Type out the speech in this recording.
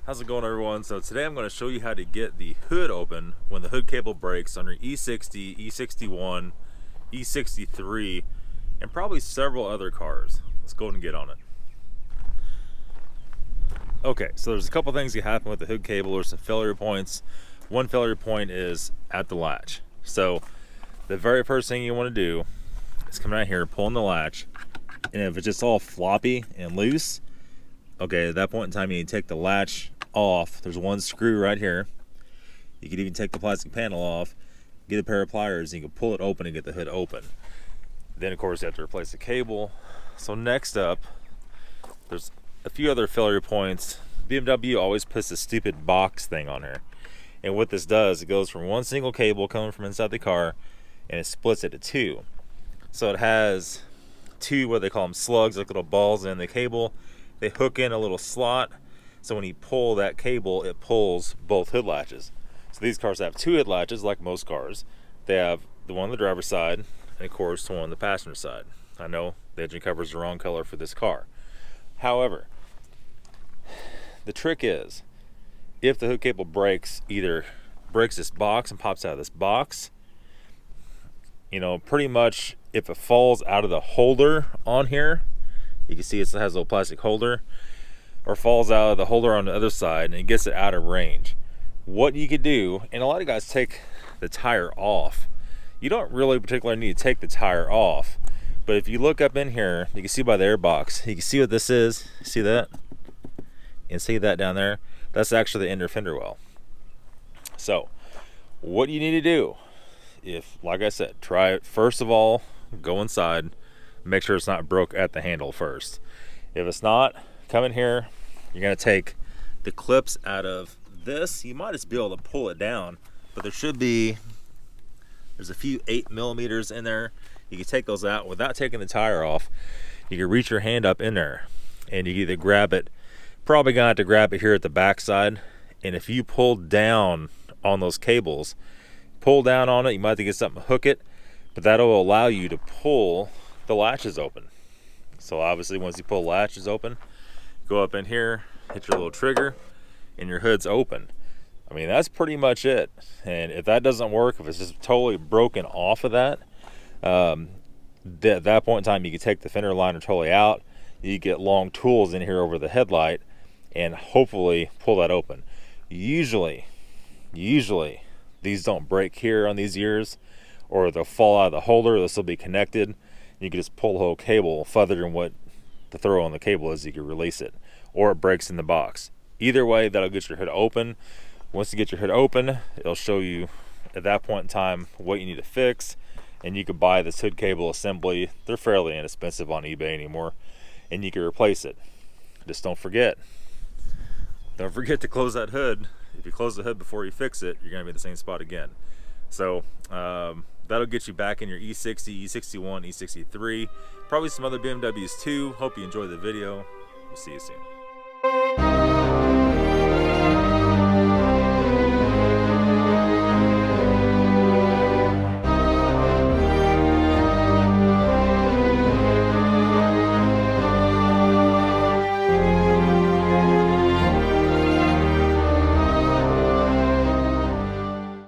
How's it going, everyone? So today I'm going to show you how to get the hood open when the hood cable breaks on your E60, E61, E63, and probably several other cars. Let's go ahead and get on it. Okay, so there's a couple things that happen with the hood cable. There's some failure points. One failure point is at the latch. So the very first thing you want to do is come out here, pulling the latch, and if it's just all floppy and loose, okay, at that point in time you need to take the latch off. There's one screw right here. You could even take the plastic panel off, get a pair of pliers, and you can pull it open and get the hood open. Then of course you have to replace the cable. So next up, there's a few other failure points. BMW always puts this stupid box thing on here, and what this does, it goes from one single cable coming from inside the car and it splits it to two. So it has two, what they call them, slugs, like little balls in the cable. They hook in a little slot, so when you pull that cable, it pulls both hood latches. So these cars have two hood latches, like most cars. They have the one on the driver's side, and of course the one on the passenger side. I know the engine cover is the wrong color for this car. However, the trick is, if the hood cable breaks, either breaks this box and pops out of this box, you know, pretty much if it falls out of the holder on here, you can see it has a little plastic holder, or falls out of the holder on the other side and it gets it out of range. What you could do, and a lot of guys take the tire off. You don't really particularly need to take the tire off, but if you look up in here, you can see by the air box, you can see what this is. See that? And see that down there? That's actually the inner fender well. So what you need to do, if, like I said, try it. First of all, go inside, make sure it's not broke at the handle first. If it's not, come in here, you're gonna take the clips out of this. You might just be able to pull it down, but there's a few 8mm in there. You can take those out without taking the tire off. You can reach your hand up in there and you can either grab it, probably gonna have to grab it here at the back side, and if you pull down on those cables, pull down on it, you might have to get something to hook it, but that'll allow you to pull the latches open. So obviously once you pull the latches open, go up in here, hit your little trigger, and your hood's open. I mean, that's pretty much it. And if that doesn't work, if it's just totally broken off of that, at that point in time, you can take the fender liner totally out. You get long tools in here over the headlight and hopefully pull that open. Usually these don't break here on these ears, or they'll fall out of the holder. They'll still be connected. You can just pull the whole cable further than what the throw on the cable is. You can release it, or it breaks in the box. Either way, that'll get your hood open. Once you get your hood open, it'll show you at that point in time what you need to fix, and you can buy this hood cable assembly. They're fairly inexpensive on eBay anymore, and you can replace it. Just don't forget to close that hood. If you close the hood before you fix it, you're gonna be in the same spot again. So that'll get you back in your E60, E61, E63, probably some other BMWs too. Hope you enjoyed the video. We'll see you soon.